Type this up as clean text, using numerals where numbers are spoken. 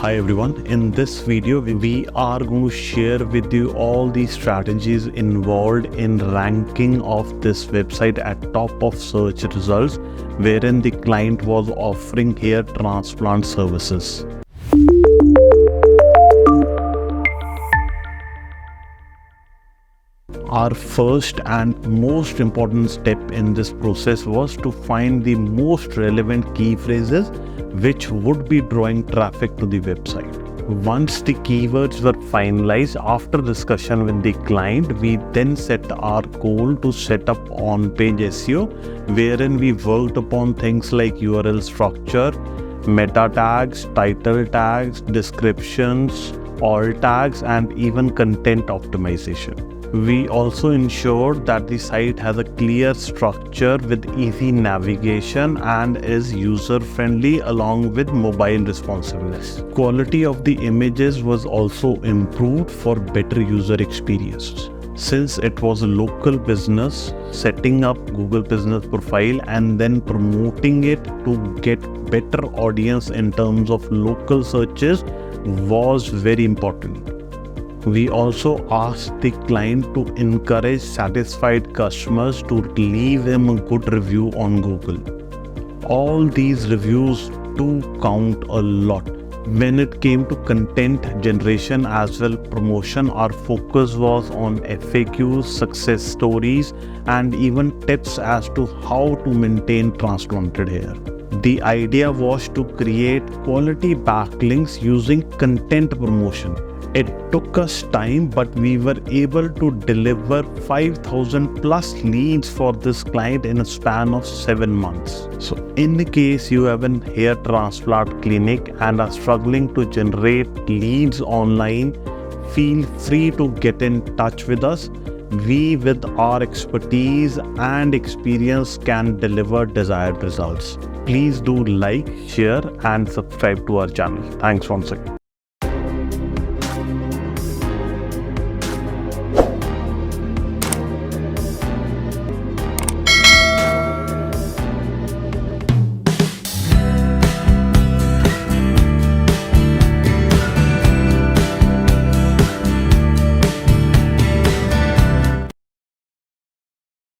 Hi everyone, in this video we are going to share with you all the strategies involved in ranking of this website at top of search results wherein the client was offering hair transplant services. Our first and most important step in this process was to find the most relevant key phrases which would be drawing traffic to the website. Once the keywords were finalized after discussion with the client, we then set our goal to set up on-page SEO, wherein we worked upon things like URL structure, meta tags, title tags, descriptions, alt tags, and even content optimization. We also ensured that the site has a clear structure with easy navigation and is user-friendly along with mobile responsiveness. Quality of the images was also improved for better user experience. Since it was a local business, setting up Google Business Profile and then promoting it to get better audience in terms of local searches was very important. We also asked the client to encourage satisfied customers to leave them a good review on Google. All these reviews do count a lot. When it came to content generation as well promotion, our focus was on FAQs, success stories, and even tips as to how to maintain transplanted hair. The idea was to create quality backlinks using content promotion. It took us time, but we were able to deliver 5,000 plus leads for this client in a span of 7 months. So in the case you have an hair transplant clinic and are struggling to generate leads online, feel free to get in touch with us. We, with our expertise and experience, can deliver desired results. Please do like, share, and subscribe to our channel. Thanks once again.